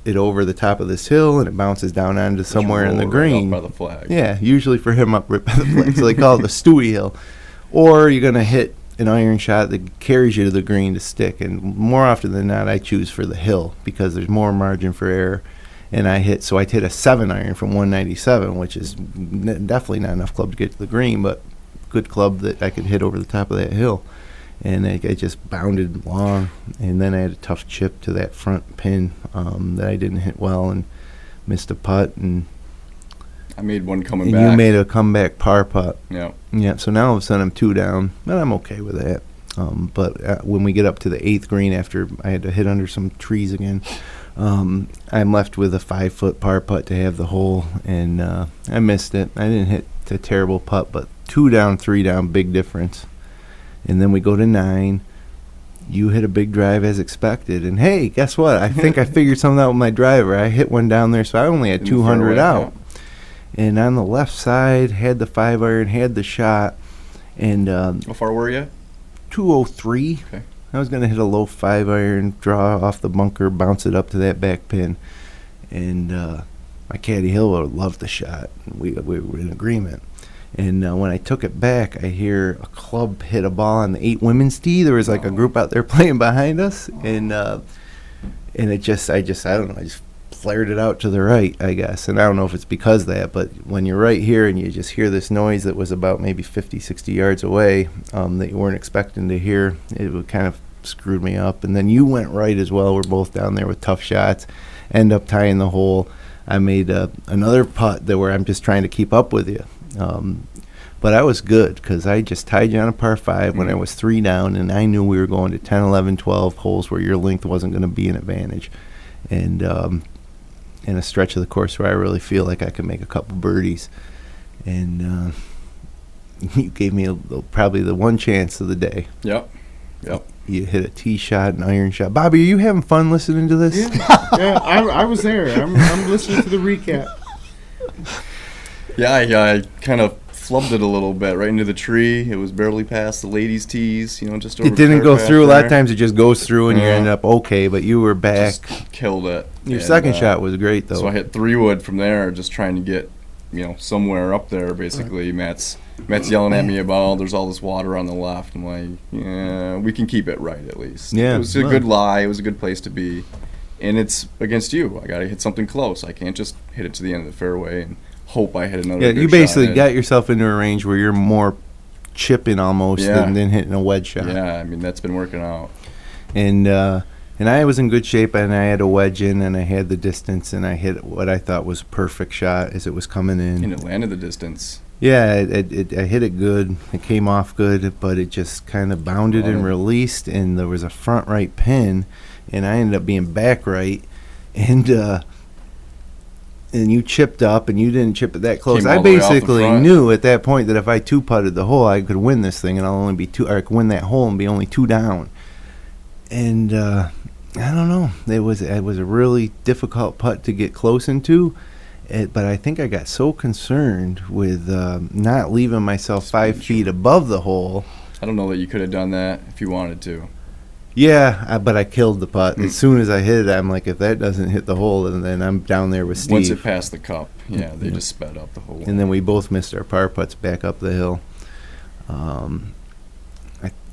it over the top of this hill, and it bounces down onto somewhere in the green. Right up by the flag. Yeah, usually for him up right by the flag. So they call it the Stewie hill. Or you're going to hit an iron shot that carries you to the green to stick. And more often than not, I choose for the hill because there's more margin for error. And I hit a 7-iron from 197, which is definitely not enough club to get to the green, but good club that I could hit over the top of that hill. And I just bounded long, and then I had a tough chip to that front pin that I didn't hit well and missed a putt. And I made one coming back. You made a comeback par putt. Yeah. Yeah, so now all of a sudden I'm 2 down, but I'm okay with that. But when we get up to the 8th green after I had to hit under some trees again, I'm left with a 5-foot par putt to have the hole, and I missed it. I didn't hit a terrible putt, but 2 down, 3 down, big difference. And then we go to 9. You hit a big drive as expected, and hey, guess what? I think I figured something out with my driver. I hit one down there, so I only had 200 out. Yeah. And on the left side, had the 5-iron, had the shot, and how far were you? 203. Okay. I was going to hit a low 5-iron, draw off the bunker, bounce it up to that back pin. And my caddy Hill loved the shot. We were in agreement. And when I took it back, I hear a club hit a ball on the 8 women's tee. There was like a group out there playing behind us. And it just, I don't know, I just flared it out to the right, I guess. And I don't know if it's because of that, but when you're right here and you just hear this noise that was about maybe 50, 60 yards away that you weren't expecting to hear, it would kind of screwed me up. And then you went right as well. We're both down there with tough shots, end up tying the hole. I made another putt where I'm just trying to keep up with you. But I was good because I just tied you on a par 5 when I was 3 down, and I knew we were going to 10, 11, 12 holes where your length wasn't going to be an advantage. And in a stretch of the course where I really feel like I could make a couple birdies. And you gave me probably the one chance of the day. Yep. You hit a tee shot, an iron shot. Bobby, are you having fun listening to this? Yeah, I was there. I'm listening to the recap. Yeah, I kind of flubbed it a little bit right into the tree. It was barely past the ladies' tees, just over. It didn't go through. A lot of times it just goes through and you end up okay, but you were back. Just killed it. Your second shot was great, though. So I hit 3-wood from there, just trying to get, somewhere up there, basically. Matt's yelling at me about, there's all this water on the left. I'm like, yeah, we can keep it right at least. Yeah, it was a good lie. It was a good place to be. And it's against you. I got to hit something close. I can't just hit it to the end of the fairway and hope I hit another good shot. You basically got yourself into a range where you're more chipping almost than hitting a wedge shot. Yeah, that's been working out. And I was in good shape, and I had a wedge in, and I had the distance, and I hit what I thought was a perfect shot as it was coming in. And it landed the distance. Yeah, I hit it good. It came off good, but it just kind of bounded and released, and there was a front right pin, and I ended up being back right, and you chipped up, and you didn't chip it that close. I basically knew at that point that if I 2-putted the hole, I could win this thing, and I'll only be I could win that hole and be only 2 down. And I don't know. It was a really difficult putt to get close into. But I think I got so concerned with not leaving myself 5 feet above the hole. I don't know that you could have done that if you wanted to. Yeah, but I killed the putt. As soon as I hit it, I'm like, if that doesn't hit the hole, then I'm down there with Steve. Once it passed the cup, they just sped up the hole. And then we both missed our par putts back up the hill.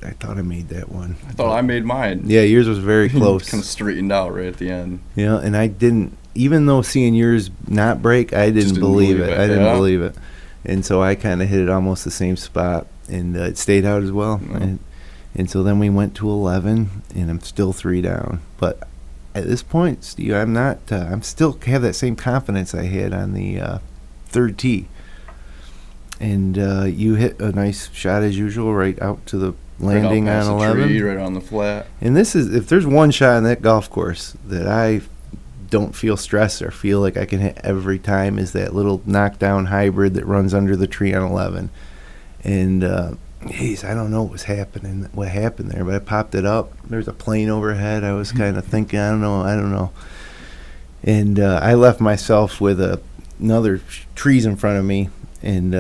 I thought I made that one. I thought I made mine. Yeah, yours was very close. Kind of straightened out right at the end. Yeah, and I didn't even though seeing yours not break, I didn't believe it. I didn't believe it. And so I kind of hit it almost the same spot, and it stayed out as well. Yeah. And so then we went to 11, and I'm still 3 down. But at this point, Steve, I'm not. I'm still have that same confidence I had on the third tee. And you hit a nice shot as usual, right out to the landing right on 11. Tree, right on the flat. And this is, if there's one shot on that golf course that I don't feel stressed or feel like I can hit every time, is that little knockdown hybrid that runs under the tree on 11. And geez, I don't know what happened there, but I popped it up. There's a plane overhead. I was kind of thinking, I don't know. And I left myself with another trees in front of me, and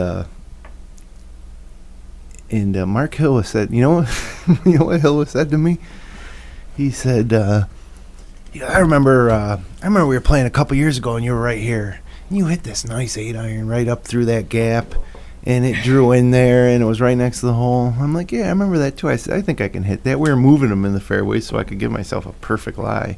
Mark Hill said, you know what Hill said to me? He said, I remember we were playing a couple years ago, and you were right here. And you hit this nice 8-iron right up through that gap, and it drew in there, and it was right next to the hole. I'm like, yeah, I remember that too. I said, I think I can hit that. We were moving them in the fairway so I could give myself a perfect lie.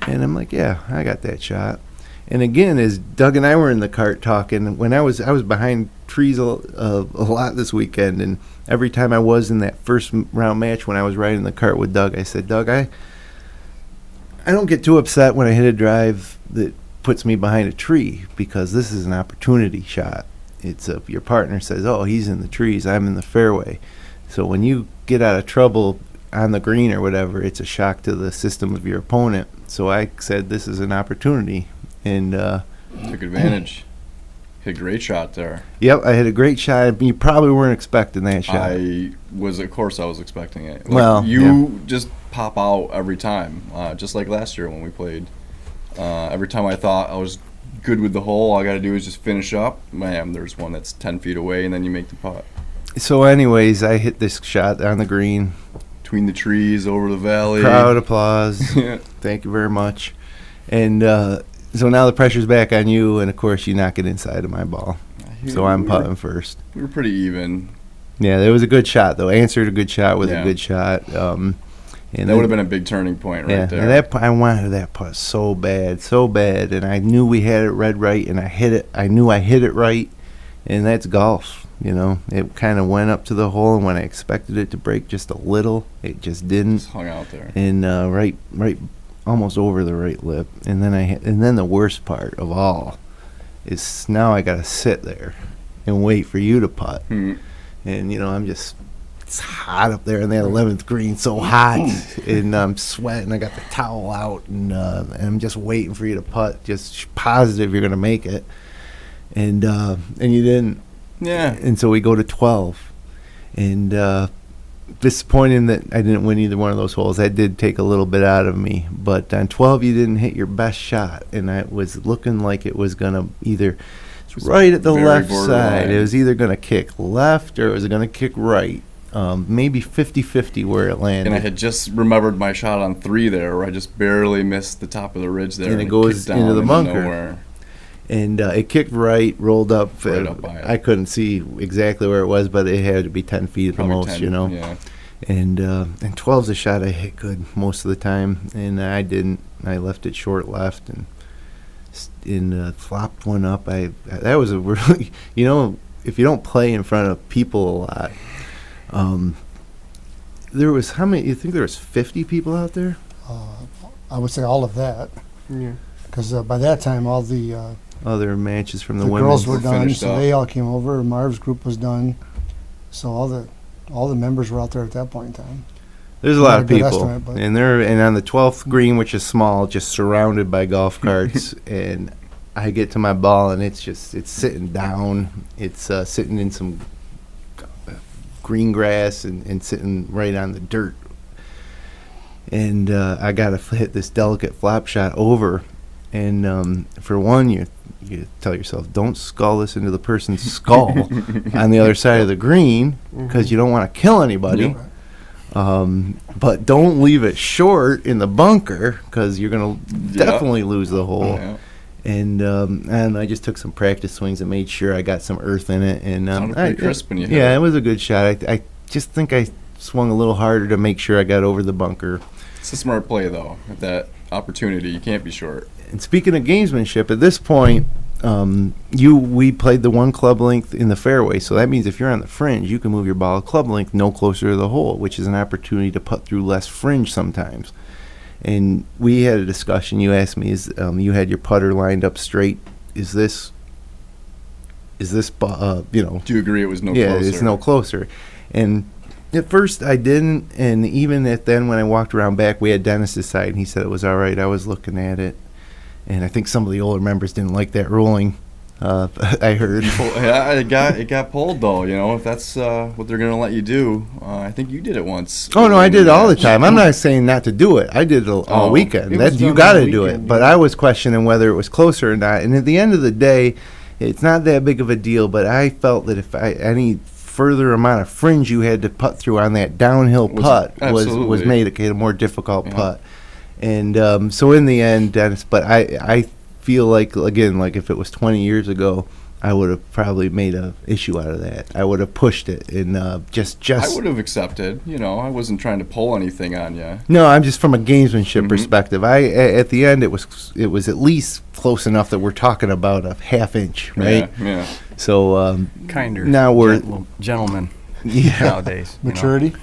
And I'm like, yeah, I got that shot. And again, as Doug and I were in the cart talking, when I was behind trees a lot this weekend, and every time I was in that first round match when I was riding the cart with Doug, I said, Doug, I don't get too upset when I hit a drive that puts me behind a tree, because this is an opportunity shot. It's your partner says, oh, he's in the trees, I'm in the fairway. So when you get out of trouble on the green or whatever, it's a shock to the system of your opponent. So I said, this is an opportunity. And took advantage. Hit a great shot there. Yep, I hit a great shot. You probably weren't expecting that shot. Of course I was expecting it. Well, just pop out every time, just like last year when we played. Every time I thought I was good with the hole, all I got to do is just finish up. Man, there's one that's 10 feet away, and then you make the putt. So anyways, I hit this shot on the green. Between the trees, over the valley. Crowd applause. Thank you very much. And so now the pressure's back on you, and of course you knock it inside of my ball. So I'm putting first. We were pretty even. Yeah, there was a good shot, though. Answered a good shot with a good shot. And that would have been a big turning point right there. And I wanted that putt so bad, and I knew we had it read right, and I hit it. I knew I hit it right, and that's golf. It kind of went up to the hole, and when I expected it to break just a little, it just didn't. Just hung out there. And right, almost over the right lip. And then the worst part of all is now I got to sit there and wait for you to putt. And it's hot up there in that 11th green, so hot, and I'm sweating. I got the towel out, and I'm just waiting for you to putt, just positive you're gonna make it, and you didn't. Yeah. And so we go to 12, and disappointing that I didn't win either one of those holes. That did take a little bit out of me, but on 12 you didn't hit your best shot, and I was looking like it was gonna either right at the left side. It was either gonna kick left or it was gonna kick right. Maybe 50-50 where it landed. And I had just remembered my shot on 3 there, where I just barely missed the top of the ridge there. And it goes into the bunker. Nowhere. And it kicked right, rolled up. Right up by it. I couldn't see exactly where it was, but it had to be 10 feet at the most, 10, Yeah. And 12's a shot I hit good most of the time, and I didn't. I left it short left and flopped one up. That was a really, if you don't play in front of people a lot. There was how many? You think there was 50 people out there? I would say all of that. Yeah. Because by that time, all the other matches from the girls were done, finished so up. they all came over. Marv's group was done, so all the members were out there at that point in time. There's a lot of Not a good people, estimate, and on the 12th green, which is small, just surrounded by golf carts, and I get to my ball, and it's sitting down. It's sitting in some green grass and sitting right on the dirt. And I got to hit this delicate flop shot over. And for one, you tell yourself, don't skull this into the person's skull on the other side of the green, because you don't want to kill anybody. But don't leave it short in the bunker, because you're going to definitely lose the hole. Yeah. And I just took some practice swings and made sure I got some earth in it. And Sounded pretty crisp when you hit it it. was a good shot. I just think I swung a little harder to make sure I got over the bunker. It's a smart play, though. At that opportunity, you can't be short. And speaking of gamesmanship, at this point, we played the one club length in the fairway, so that means if you're on the fringe, you can move your ball a club length no closer to the hole, which is an opportunity to putt through less fringe sometimes. And we had a discussion. You asked me, you had your putter lined up straight. Is this, you know? Do you agree it was no closer? Yeah, it's no closer. And at first I didn't, and even then when I walked around back, we had Dennis's side, and he said it was all right. I was looking at it, and I think some of the older members didn't like that ruling. I heard. Yeah, it got pulled though. You know, if that's what they're gonna let you do, I think you did it once. Oh no, I did it all the time. I'm not saying not to do it. I did it all weekend. You got to do it. But I was questioning whether it was closer or not. And at the end of the day, it's not that big of a deal. But I felt that if any further amount of fringe you had to putt through on that downhill putt was made it a more difficult putt. And so in the end, Dennis, but I feel like, again, like if it was 20 years ago, I would have probably made an issue out of that. I would have pushed it and just. I would have accepted. You know, I wasn't trying to pull anything on you. No, I'm just from a gamesmanship perspective. At the end, it was at least close enough that we're talking about a half inch, right? Yeah. So kinder. Now we're gentlemen. Yeah. Nowadays. Maturity.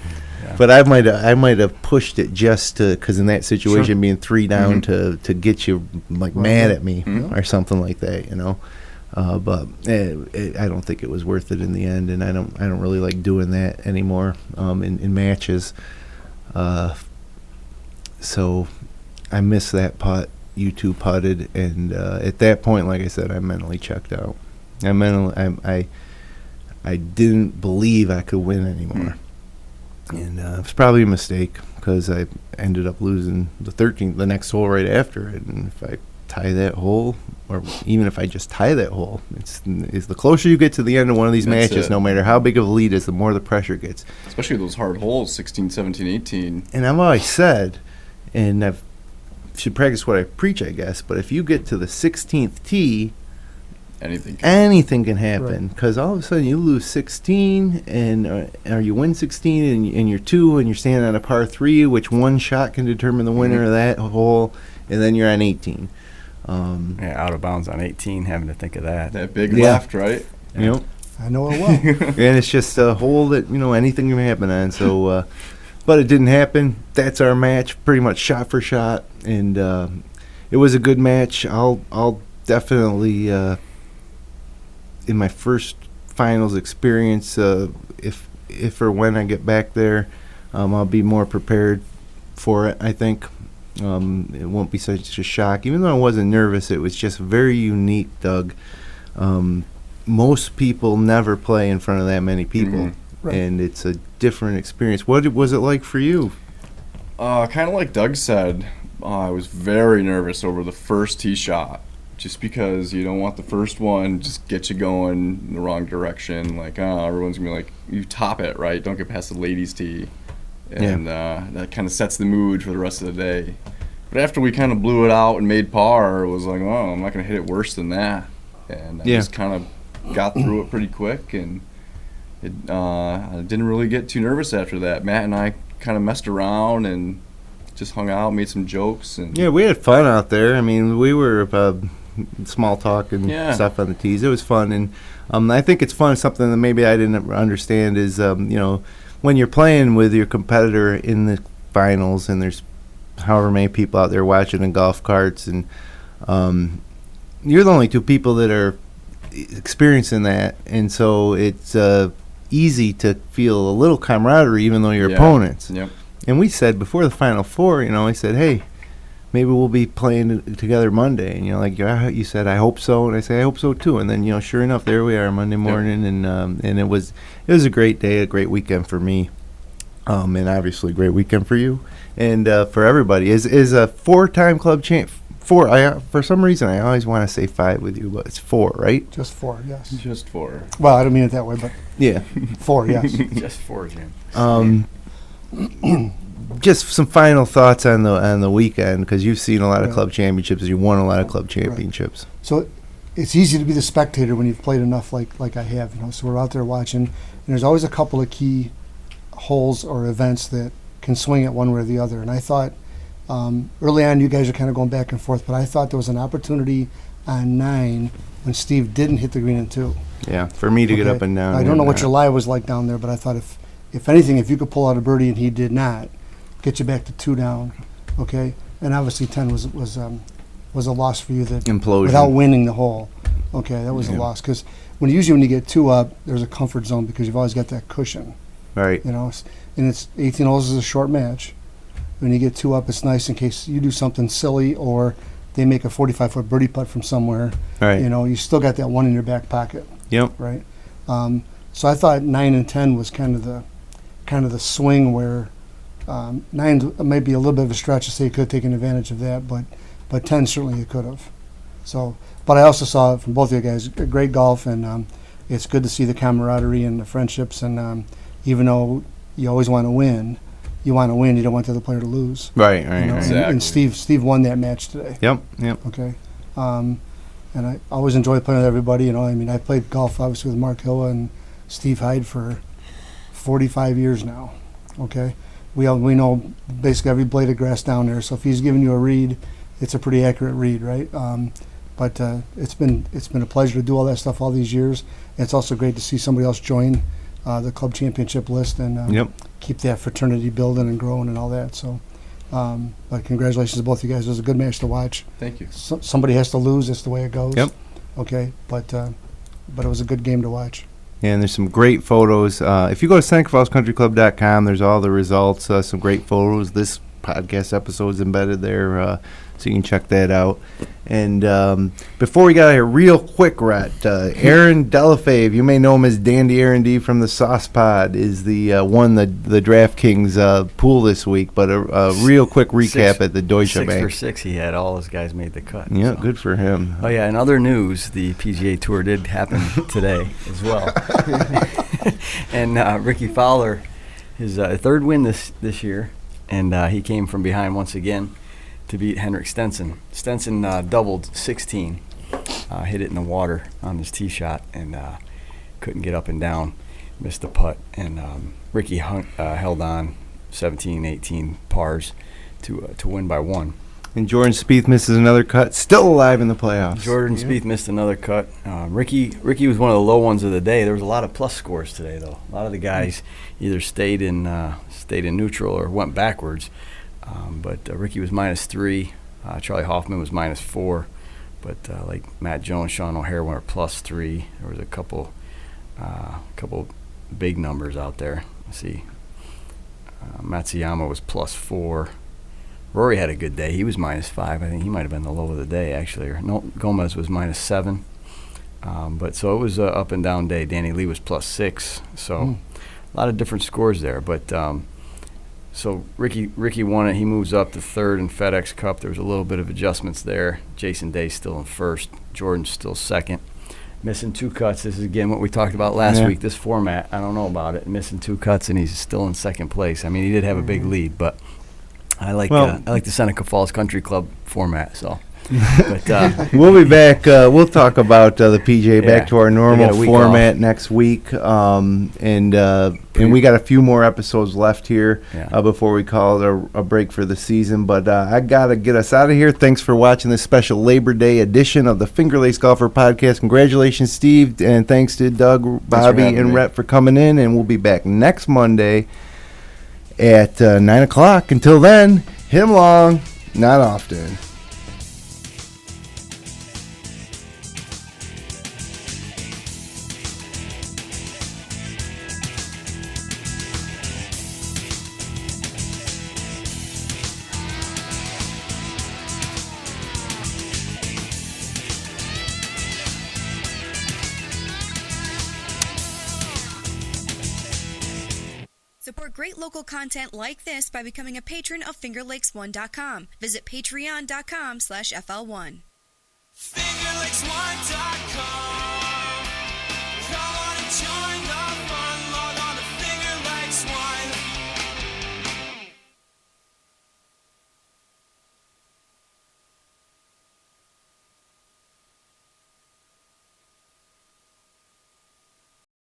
Yeah. But I might have pushed it just to, because in that situation, being 3 down to get you like mad at me or something like that, you know. But I don't think it was worth it in the end, and I don't really like doing that anymore in matches. So I missed that putt. You two putted, and at that point, like I said, I mentally checked out. I didn't believe I could win anymore. And it was probably a mistake because I ended up losing the next hole right after it. And if I tie that hole, or even if I just tie that hole, it's the closer you get to the end of one of these matches, no matter how big of a lead is, the more the pressure gets. Especially those hard holes, 16, 17, 18. And I've always said, and I should practice what I preach, I guess, but if you get to the 16th tee, anything can happen, because all of a sudden you lose 16 or you win 16 and you're 2 and you're standing on a par 3, which one shot can determine the winner of that hole, and then you're on 18. Out of bounds on 18, having to think of that. That big left, right? You know, I know it well. and it's just a hole that, you know, anything can happen on. So, but it didn't happen. That's our match, pretty much shot for shot, and it was a good match. I'll definitely. In my first finals experience, if or when I get back there, I'll be more prepared for it, I think. It won't be such a shock. Even though I wasn't nervous, it was just very unique, Doug. Most people never play in front of that many people, and it's a different experience. What was it like for you? Kind of like Doug said, I was very nervous over the first tee shot. Just because you don't want the first one just get you going in the wrong direction. Like, everyone's going to be like, you top it, right? Don't get past the ladies' tee. And that kind of sets the mood for the rest of the day. But after we kind of blew it out and made par, it was like, oh, I'm not going to hit it worse than that. And I just kind of got through it pretty quick. And I didn't really get too nervous after that. Matt and I kind of messed around and just hung out, made some jokes. And yeah, we had fun out there. I mean, we were small talk and stuff on the tees. It was fun, and I think it's fun. Something that maybe I didn't understand is, you know, when you're playing with your competitor in the finals, and there's however many people out there watching in golf carts, and you're the only 2 people that are experiencing that, and so it's easy to feel a little camaraderie, even though you're opponents. Yep. And we said before the Final Four, you know, I said, hey, maybe we'll be playing together Monday. And you're like, you said, I hope so. And I say, I hope so too. And then, you know, sure enough, there we are Monday morning. And it was a great day, a great weekend for me. And obviously a great weekend for you and for everybody. Is a 4-time club champ. 4. For some reason, I always want to say 5 with you, but it's 4, right? Just 4, yes. Just 4. Well, I don't mean it that way, but yeah, 4, yes. Just 4, Jim. Just some final thoughts on the weekend, because you've seen a lot of club championships. You won a lot of club championships. So it's easy to be the spectator when you've played enough like I have. You know, so we're out there watching, and there's always a couple of key holes or events that can swing it one way or the other. And I thought Early on, you guys are kind of going back and forth, but I thought there was an opportunity on 9 when Steve didn't hit the green in 2. Yeah, for me to get up and down. I don't know what your lie was like down there, but I thought if anything, if you could pull out a birdie and he did not, get you back to 2 down, okay? And obviously 10 was a loss for you that Implosion. without winning the hole. Okay, that was a loss because when you get 2 up, there's a comfort zone because you've always got that cushion. Right. You know, and it's 18 holes is a short match. When you get 2 up, it's nice in case you do something silly or they make a 45-foot birdie putt from somewhere. Right. You know, you still got that one in your back pocket. Yep. Right. So I thought 9 and 10 was kind of the swing where 9 might be a little bit of a stretch to say you could have taken advantage of that, but 10 certainly you could have. So, but I also saw from both of you guys great golf, and it's good to see the camaraderie and the friendships. And even though you always want to win. You don't want the other player to lose. Right. You know? Exactly. And Steve won that match today. Yep. Okay. And I always enjoy playing with everybody. You know, I mean, I played golf obviously with Mark Hilla and Steve Hyde for 45 years now. Okay. We know basically every blade of grass down there. So if he's giving you a read, it's a pretty accurate read, right? But it's been a pleasure to do all that stuff all these years. And it's also great to see somebody else join the club championship list and keep that fraternity building and growing and all that. So, but congratulations to both of you guys. It was a good match to watch. Thank you. Somebody has to lose. That's the way it goes. Yep. Okay, but it was a good game to watch. And there's some great photos. If you go to SenecaFallsCountryClub.com, there's all the results, some great photos. This podcast episode is embedded there, so you can check that out. And before we got here, real quick, Rhett, Aaron Delafave, you may know him as Dandy Aaron D from the Sauce Pod, is the won the DraftKings pool this week. But a real quick recap at the Deutsche Bank. 6 for 6, he had all his guys made the cut. Yeah, so. Good for him. Oh yeah, in other news, the PGA Tour did happen today as well. And Ricky Fowler, his third win this year, and he came from behind once again to beat Henrik Stenson. Stenson doubled 16, hit it in the water on his tee shot, and couldn't get up and down, missed the putt. And Ricky held on 17, 18 pars to win by 1. And Jordan Spieth misses another cut, still alive in the playoffs. Jordan Spieth missed another cut. Ricky was one of the low ones of the day. There was a lot of plus scores today, though. A lot of the guys either stayed in neutral or went backwards. But Ricky was -3. Charlie Hoffman was -4. But like Matt Jones, Sean O'Hare were +3. There was a couple big numbers out there. Let's see. Matsuyama was +4. Rory had a good day. He was -5. I think he might have been the low of the day, actually. Gomez was -7. But so it was an up and down day. Danny Lee was +6. So a lot of different scores there. But so Ricky won it. He moves up to third in FedEx Cup. There was a little bit of adjustments there. Jason Day still in first. Jordan's still second. Missing 2 cuts. This is, again, what we talked about last week. This format, I don't know about it. Missing 2 cuts, and he's still in second place. I mean, he did have a big lead, but I like the Seneca Falls Country Club format. So, but we'll be back. We'll talk about the PGA back to our normal format next week, and we got a few more episodes left here before we call it a break for the season. But I gotta get us out of here. Thanks for watching this special Labor Day edition of the Finger Lakes Golfer Podcast. Congratulations, Steve, and thanks to Doug, Bobby, and Rhett for coming in. And we'll be back next Monday at 9 o'clock. Until then, hit 'em long, not often. Support great local content like this by becoming a patron of FingerLakes1.com. Visit patreon.com/FL1. FingerLakes1.com